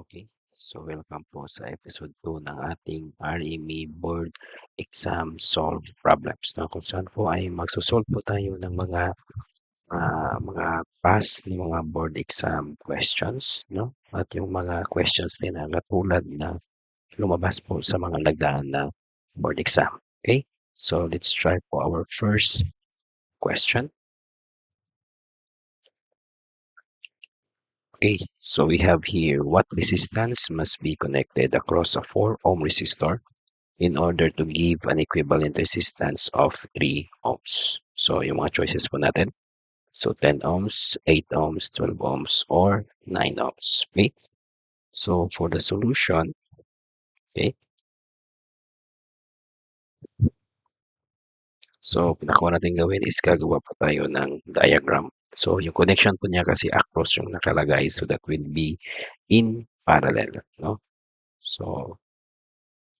Okay, so welcome po sa episode 2 ng ating RME Board Exam Solve Problems. No? Kung saan po ay magsosolve po tayo ng mga past ng mga board exam questions. No? At yung mga questions din na katulad na lumabas po sa mga nagdaan na board exam. Okay, so let's try po our first question. Okay, so we have here what resistance must be connected across a 4 ohm resistor in order to give an equivalent resistance of 3 ohms. So, yung mga choices po natin. So, 10 ohms, 8 ohms, 12 ohms, or 9 ohms. Okay? So, for the solution, okay? So, pinakauna natin gawin is gagawa pa tayo ng diagram. So, yung connection po niya kasi across yung nakalagay. So, that will be in parallel. No? So,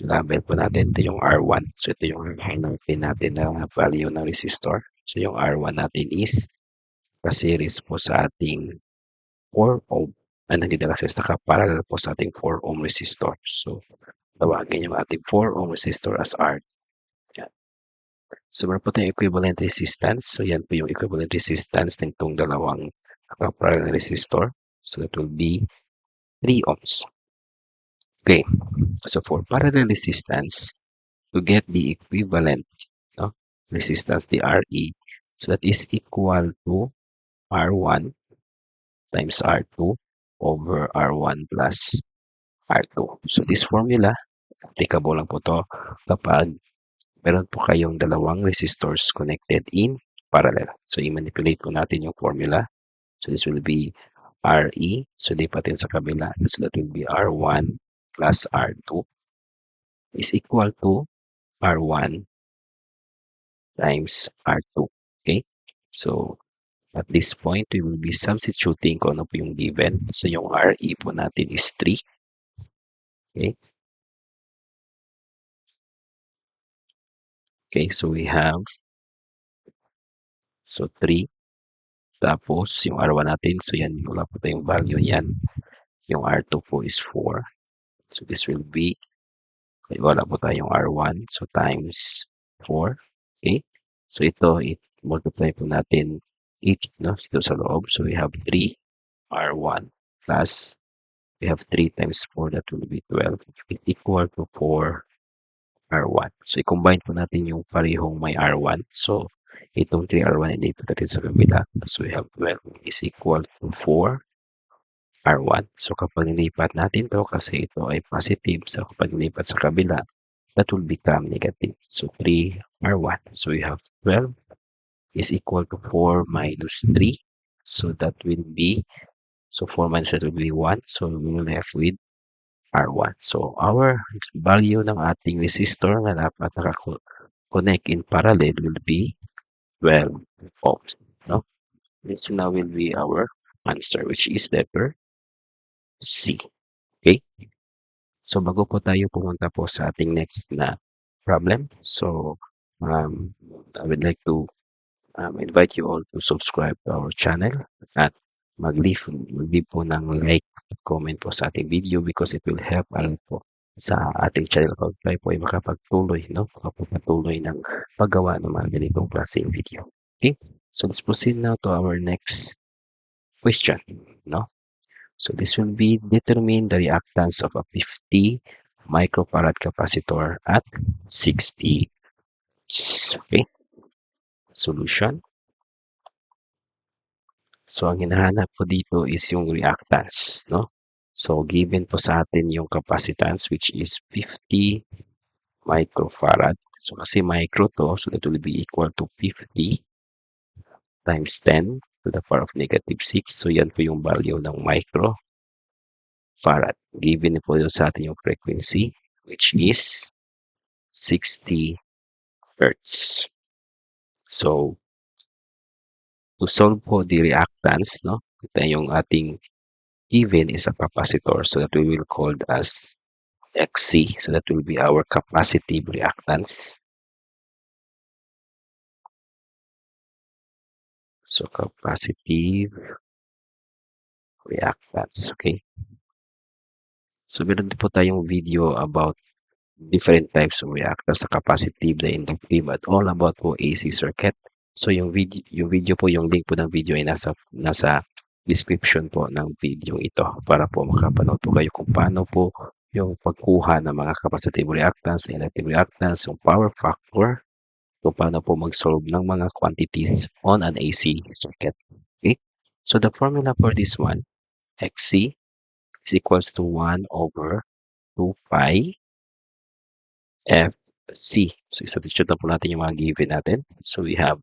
label po natin ito yung R1. So, ito yung hanapin natin na value ng resistor. So, yung R1 natin is ka-series po sa ating 4 ohm and nagdidala nakaparallel po sa ating 4 ohm resistor. So, tawagin yung ating 4 ohm resistor as R. Yan. So, meron po tayong equivalent resistance. So, yan po yung equivalent resistance ng itong dalawang nakaparallel resistor. So, that will be 3 ohms. Okay. So, for parallel resistance, to get the equivalent no, resistance, the RE, so that is equal to R1 times R2 over R1 plus R2. So, this formula, applicable lang po to kapag meron po kayong dalawang resistors connected in parallel. So, i-manipulate po natin yung formula. So, this will be RE. So, lipatin sa kabila. So, that will be R1 plus R2 is equal to R1 times R2. Okay? So, at this point, we will be substituting kung ano po yung given. So, yung RE po natin is 3. Okay? Okay, so we have 3. Tapos, yung R1 natin, so yan, wala po tayong value yan. Yung R2 po is 4. So, this will be, okay, wala po tayong R1. So, times 4. Okay? So, ito, multiply po natin each, no? Ito sa loob. So, we have 3 R1 plus, we have 3 times 4, that will be 12. It equal to 4 R1. So, i-combine po natin yung parehong may R1. So, itong 3R1 and dito natin sa kabila. So, we have 12 is equal to 4 R1. So, kapag nilipat natin to kasi ito ay positive. So, kapag nilipat sa kabila, that will become negative. So, 3 R1. So, we have 12 is equal to 4 minus 3. So, that will be, so 4 minus 3 will be 1. So, we will left with R1. So, our value ng ating resistor na dapat nakakonect in parallel will be 12 ohms. No? This now will be our answer, which is letter C. Okay? So, bago po tayo pumunta po sa ating next na problem, so, I would like to invite you all to subscribe to our channel at mag-leave po ng like at comment po sa ating video because it will help po sa ating channel pag tayo po ay makapagtuloy, no? Makapagpatuloy ng paggawa ng mga ganitong klaseng video. Okay? So, let's proceed now to our next question, no? So, this will be determine the reactance of a 50 microfarad capacitor at 60. Okay? Solution. So, ang hinahanap po dito is yung reactance, no? So, given po sa atin yung capacitance which is 50 microfarad. So, kasi micro to, so that will be equal to 50 times 10 to the power of negative 6. So, yan po yung value ng microfarad. Given po yun sa atin yung frequency which is 60 Hertz. So, to solve po the reactance, no? Ito yung ating given is a capacitor. So, that we will call as XC. So, that will be our capacitive reactance. So, capacitive reactance. Okay. So, meron din po tayong video about different types of reactors sa capacitive, the inductive, at all about po AC circuit. So, yung video po, yung link po ng video ay nasa description po ng video ito para po makapanood po kayo kung paano po yung pagkuha ng mga capacitive reactants, inductive reactants, yung power factor, kung paano po mag-solve ng mga quantities on an AC circuit. Okay? So, the formula for this one, Xc is equals to 1 over 2 pi Fc. So, i-substitute na po natin yung mga given natin. So, we have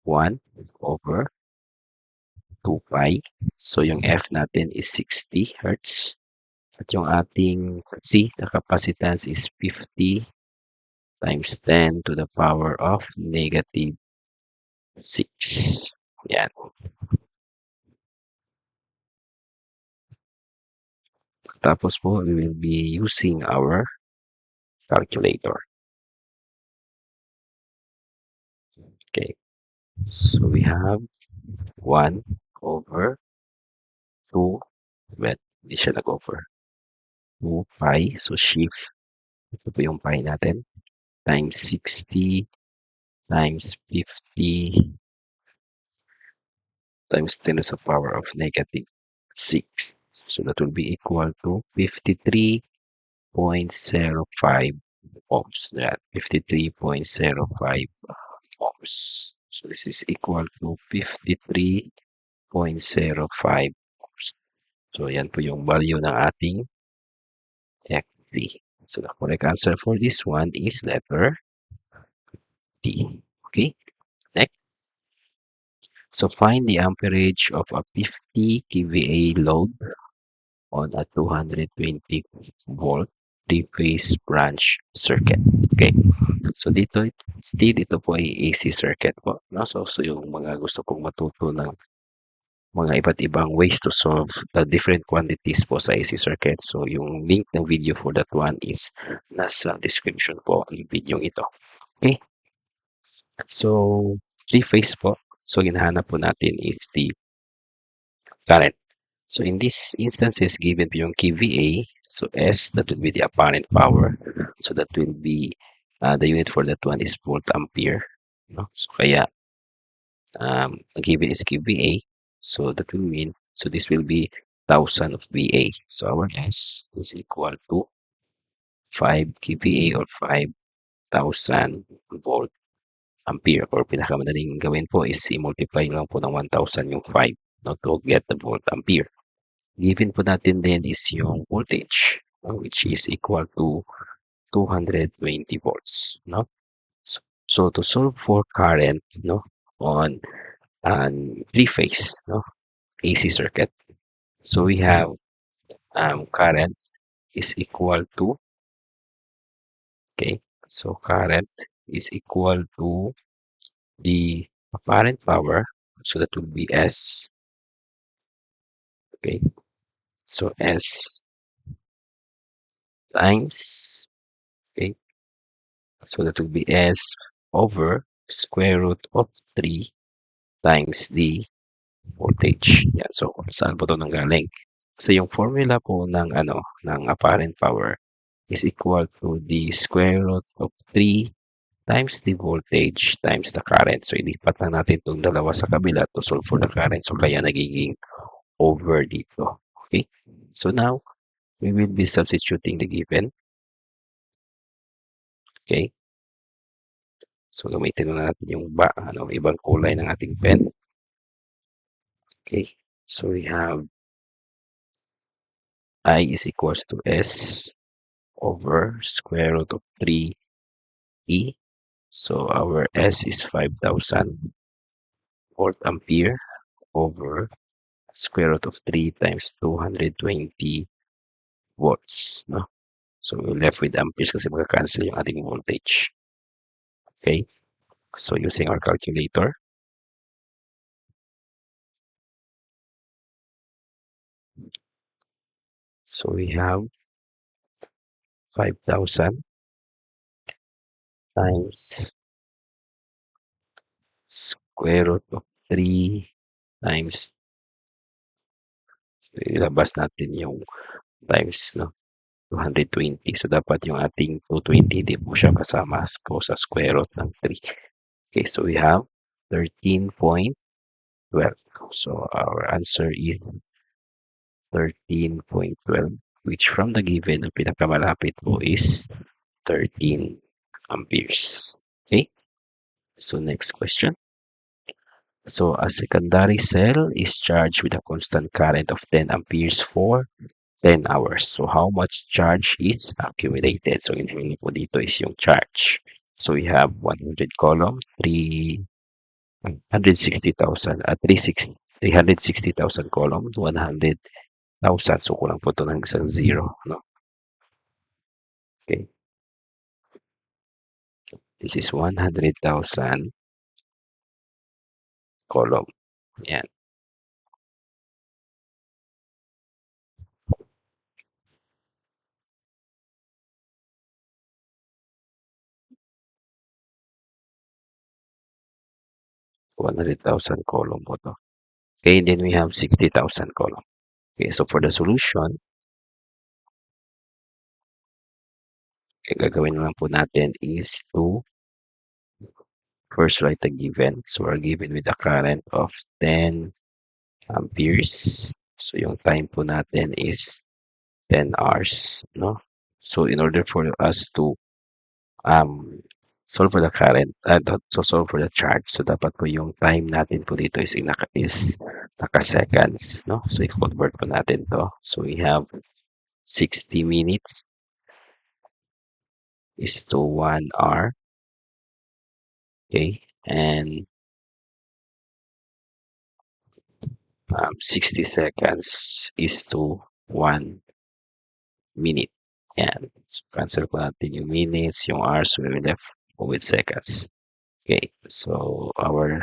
1 over 2 pi. So, yung F natin is 60 Hertz. At yung ating C, the capacitance is 50 times 10 to the power of negative 6. Yan. Tapos po, we will be using our calculator. Okay. So, we have 1 over 2, well, hindi siya nag-over. 2 pi, so shift. Ito po yung pi natin. Times 60 times 50 times 10 to the power of negative 6. So that will be equal to 53.05 ohms. That 53.05 ohms. So this is equal to 53.05 ohms. So yan po yung value ng ating X3. So the correct answer for this one is letter D. Okay, next. So find the amperage of a 50 kVA load on a 220 volt three-phase branch circuit. Okay. So dito, dito po ay AC circuit po. No? So yung mga gusto kong matuto ng mga iba't ibang ways to solve the different quantities po sa AC circuit. So yung link ng video for that one is nasa description po ng video ito. Okay. So three-phase po. So hinahanap po natin is the current. So in this instances, given po yung kVA, so S, that will be the apparent power. So that will be, the unit for that one is volt ampere. No? So kaya, given is kVA, so that will mean, so this will be 1,000 of VA. So our S is equal to 5 kVA or 5,000 volt ampere. Or pinakamadaling gawin po is i-multiply lang po ng 1,000 yung 5, no, to get the volt ampere. Given po natin din is yung voltage, which is equal to 220 volts, no? So to solve for current, no, on an three-phase, no, AC circuit, so we have current is equal to, okay, so current is equal to the apparent power, so that would be S, okay, so S times, okay, so that would be S over square root of 3 times the voltage. Yan. So, saan po ito nanggaling? So, yung formula po ng apparent power is equal to the square root of 3 times the voltage times the current. So, ilipat lang natin itong dalawa sa kabila to solve for the current. So, kaya nagiging over dito. Okay? So, now, we will be substituting the given. Okay? So, gamitin na natin yung ibang kulay ng ating pen. Okay? So, we have I is equals to S over square root of 3E. So our S is 5,000 volt ampere over square root of 3 times 220 volts. No? So we're left with amperes kasi magka-cancel yung ating voltage. Okay? So using our calculator, so we have 5,000 times square root of 3 times, so ilabas natin yung times, no, 220. So, dapat yung ating 220, di po siya kasama po sa square root ng 3. Okay, so we have 13.12. So, our answer is 13.12, which from the given, ang pinakamalapit po is 13 amperes. Okay, so next question. So, a secondary cell is charged with a constant current of 10 amperes for 10 hours. So, how much charge is accumulated? So, hinihingi po dito is yung charge. So, we have 100 column, 360,000 at 360,000 column, 100,000. So, kulang po ito ng isang zero. No? Okay. This is 100,000 column. Yan. 100,000 column po to. Okay, then we have 60,000 column. Okay, so for the solution, okay, gagawin lang po natin is to first write the given. So we're given with a current of 10 amperes. So yung time po natin is 10 hours, no? So in order for us to solve for the current, so solve for the charge, so dapat po yung time natin po dito is naka-seconds, no? So i-convert po natin to. So we have 60 minutes is to 1 hour. Okay, and 60 seconds is to 1 minute. Yan. So, cancel ko natin yung minutes, yung hours, we will left with seconds. Okay, so our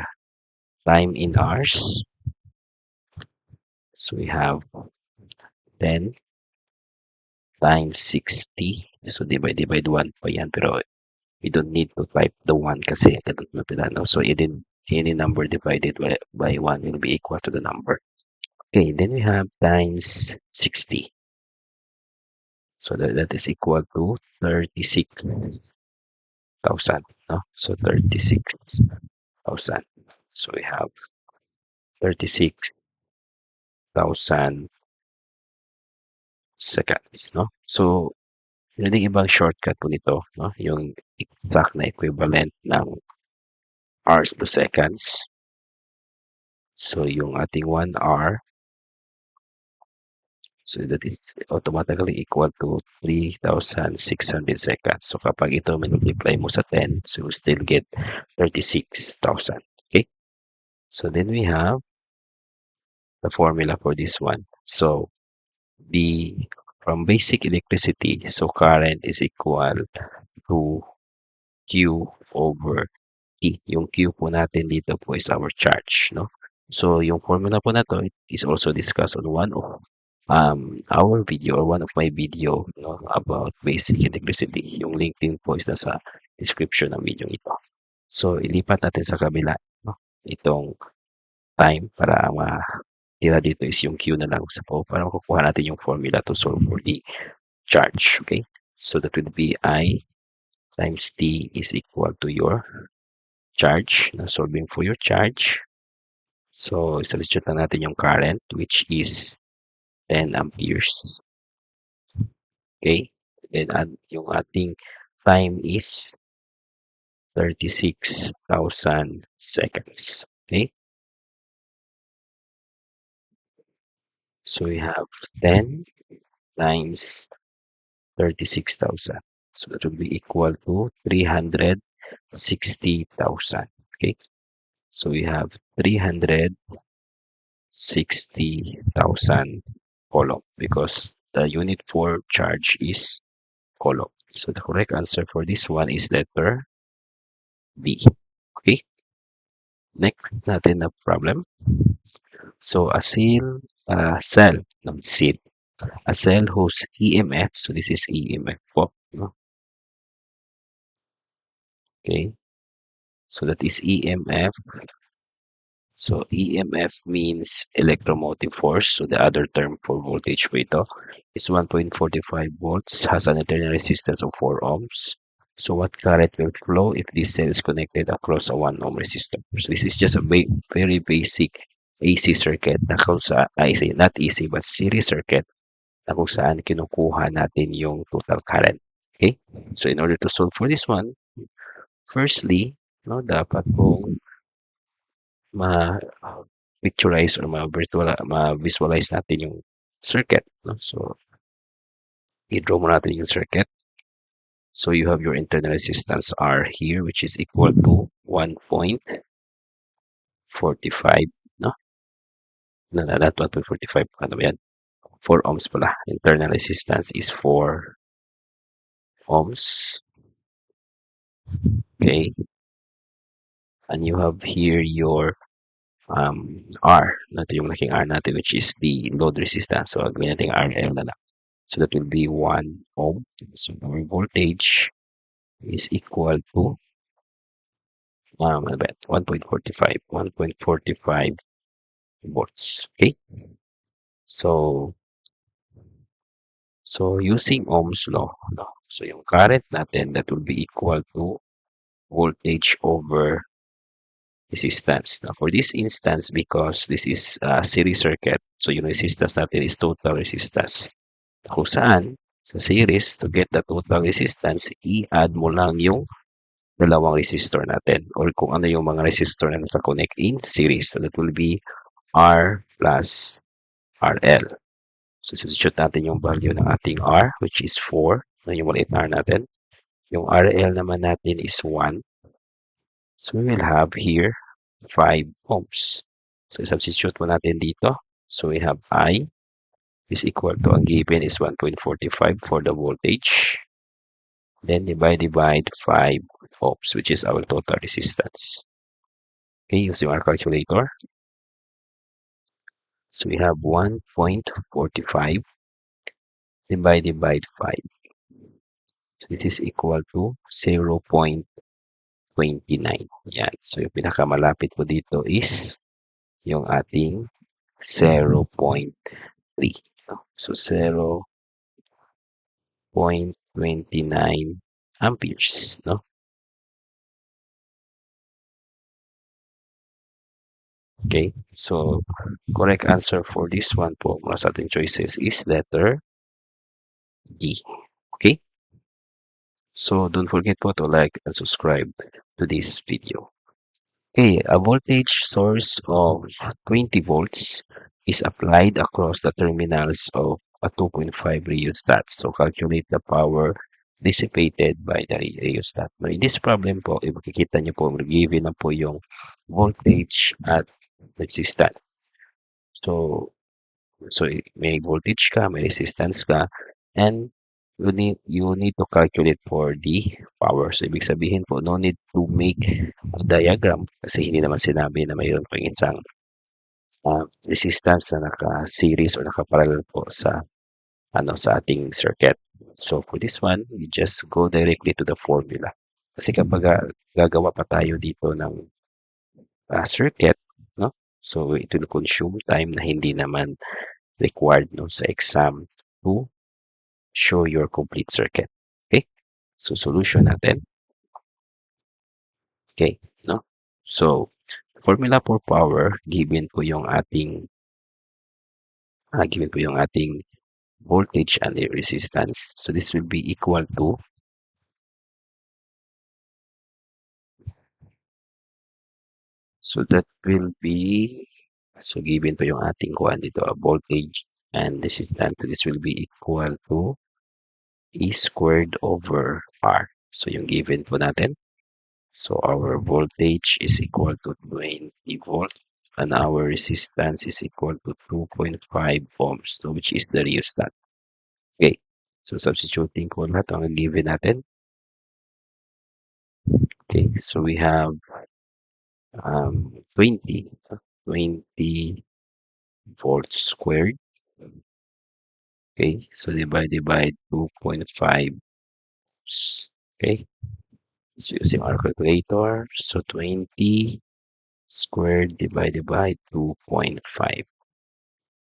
time in hours, so we have 10 times 60. So, divide 1 pa yan. Pero, we don't need to type the 1 kasi ganun na pinano. So, any number divided by 1 will be equal to the number. Okay, then we have times 60. So, that is equal to 36,000. No? So, 36,000. So, we have 36,000 seconds. No? So, yun yung ibang shortcut po nito. No? Yung exact na equivalent ng hours to seconds. So, yung ating 1 hour, so that is automatically equal to 3,600 seconds. So, kapag ito multiply mo sa 10, so you still get 36,000. Okay? So, then we have the formula for this one. So, from basic electricity, so current is equal to Q over T. Yung Q po natin dito po is our charge, no? So, yung formula po na to, it is also discussed on one of our video or one of my video, no, about basic electricity. Yung link din po is nasa description ng video ito. So, ilipat natin sa kabila, no? Itong time para tira dito is yung Q na lang sa para makukuha natin yung formula to solve for the charge. Okay? So, that would be I times T is equal to your charge. Na solving for your charge. So, substitute na natin yung current, which is 10 amperes. Okay? Then, yung ating time is 36,000 seconds. Okay? So, we have 10 times 36,000. So, that will be equal to 360,000. Okay? So, we have 360,000 column because the unit for charge is column. So, the correct answer for this one is letter B. Okay? Next natin na problem. So, a cell, a cell whose EMF, so this is EMF po, no? Okay? So, that is EMF So EMF means electromotive force. So the other term for voltage po ito is 1.45 volts, has an internal resistance of 4 ohms. So what current will flow if this cell is connected across a 1 ohm resistor? So this is just a very basic AC circuit na kung sa, AC, not AC but series circuit na kung saan kinukuha natin yung total current. Okay? So in order to solve for this one, firstly, no, dapat pong ma-picturize or ma-visualize natin yung circuit. No? So, i-draw mo natin yung circuit. So, you have your internal resistance R here, which is equal to 1.45. No? No, no, not 1.45. Ano ba yan? 4 ohms pala. Internal resistance is 4 ohms. Okay. And you have here your R. Ito yung malaking R natin, which is the load resistance. So, gawin natin RL na lang. So, that will be 1 ohm. So, our voltage is equal to ano ba, 1.45 volts. Okay? So, using Ohm's law, no? So, yung current natin, that will be equal to voltage over resistance. Now, for this instance, because this is a series circuit, so yung resistance natin is total resistance. Kung saan, sa series, to get the total resistance, i-add mo lang yung dalawang resistor natin or kung ano yung mga resistor na naka-connect in series. So, that will be R plus RL. So, substitute natin yung value ng ating R, which is 4. Na yung maliit na R natin. Yung RL naman natin is 1. So, we will have here 5 ohms. So, substitute mo natin dito. So, we have I is equal to, ang given is 1.45 for the voltage. Then, divide 5 ohms, which is our total resistance. Okay, using our calculator. So, we have 1.45 divided by 5. So, it is equal to 0.29. Yan. So, yung pinakamalapit po dito is yung ating 0.3. So, 0.29 amperes. No? Okay. So, correct answer for this one po, mga sa ating choices is letter D. Okay. So, don't forget po to like and subscribe to this video. Okay, a voltage source of 20 volts is applied across the terminals of a 2.5 rheostat. So, calculate the power dissipated by the rheostat. In this problem po, makikita niyo po, given na po yung voltage at resistance. So, may voltage ka, may resistance ka, and you need to calculate for the power. So, ibig sabihin po, no need to make a diagram kasi hindi naman sinabi na mayroon pang isang resistance na naka-series or naka-parallel po sa ating circuit. So, for this one, we just go directly to the formula. Kasi kapag gagawa pa tayo dito ng circuit, no? So, it will consume time na hindi naman required no, sa exam to show your complete circuit. Okay? So, solution natin. Okay, no? So, formula for power, given po yung ating voltage and the resistance. So, this will be equal to given po yung ating dito, voltage and resistance. So, this will be equal to E squared over R. So, yung given po natin. So, our voltage is equal to 20 volts and our resistance is equal to 2.5 ohms, so which is the rheostat. Okay. So, substituting po lahat ang given natin. Okay. So, we have 20 volts squared. Okay. So, divided by 2.5. Okay. So, using our calculator. So, 20 squared divided by 2.5.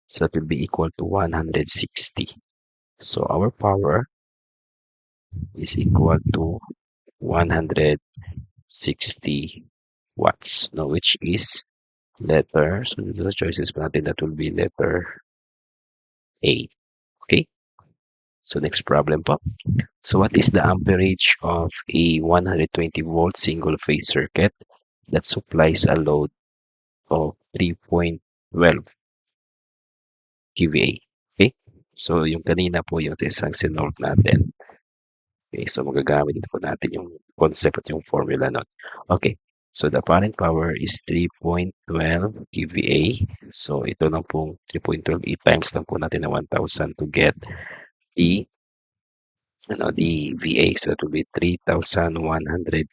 So that will be equal to 160. So our power is equal to 160 watts, no, which is letter. So the choices natin, that will be letter A. Okay. So next problem po. So what is the amperage of a 120 volt single phase circuit that supplies a load of 3.12 kVA? Okay. So yung kanina po yung isang sinolve natin. Okay, so magagamit po natin yung concept at yung formula nun. Okay, so the apparent power is 3.12 kVA. So ito lang pong 3.12, 8 times lang po natin na 1,000 to get the, the VA. So it will be 3,120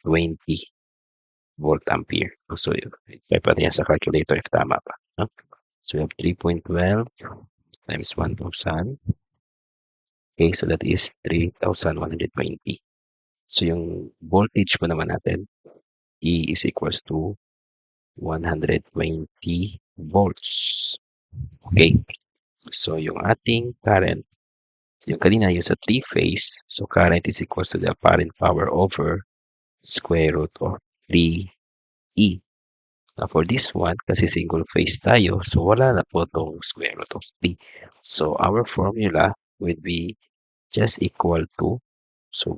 volt ampere. So try pa yan sa calculator if tama pa. No? So we have 3.12 times 1,000. Okay, so that is 3,120. So yung voltage po naman natin, E is equals to 120 volts. Okay. So yung ating current, yung kanina yung sa 3-phase, so current is equals to the apparent power over square root of 3E. Now for this one, kasi single phase tayo, so wala na po itong square root of 3. So our formula would be just equal to, so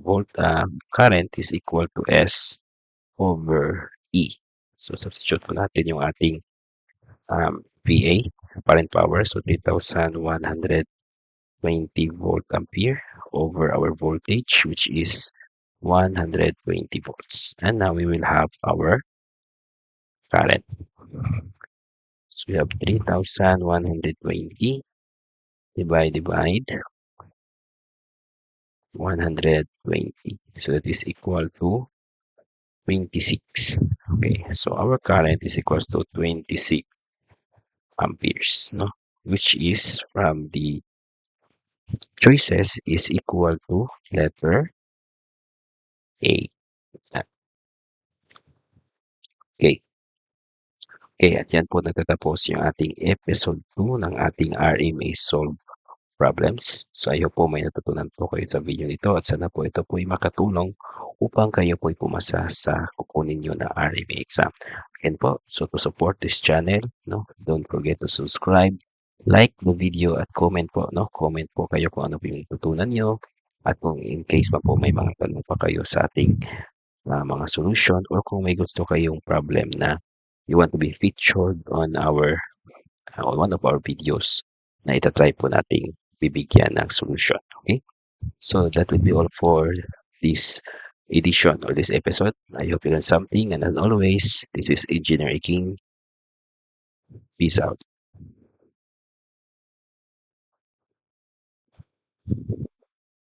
current is equal to S over E. So substitute po natin yung ating VA, apparent power, so 3,120 volt ampere over our voltage, which is 120 volts. And now we will have our current. So we have 3,120 divided by 120. So that is equal to 26. Okay, so our current is equal to 26 amperes, no? Which is from the choices is equal to letter A. Okay. Okay, at yan po nagtatapos yung ating episode 2 ng ating RMA Solve Problems. So I hope po may natutunan po kayo sa video nito at sana po ito po ay makatulong upang kayo po ay pumasa sa kukunin nyo na RMA exam. Again po, so to support this channel, no, don't forget to subscribe, like the video at comment po, no? Comment po kayo kung ano po yung natutunan nyo at kung in case pa po may mga tanong pa kayo sa ating mga solution or kung may gusto kayong problem na you want to be featured on on one of our videos na itatry po nating bibigyan ng solution. Okay? So that would be all for this edition or this episode. I hope you learned something, and as always, this is Engineer King. Peace out.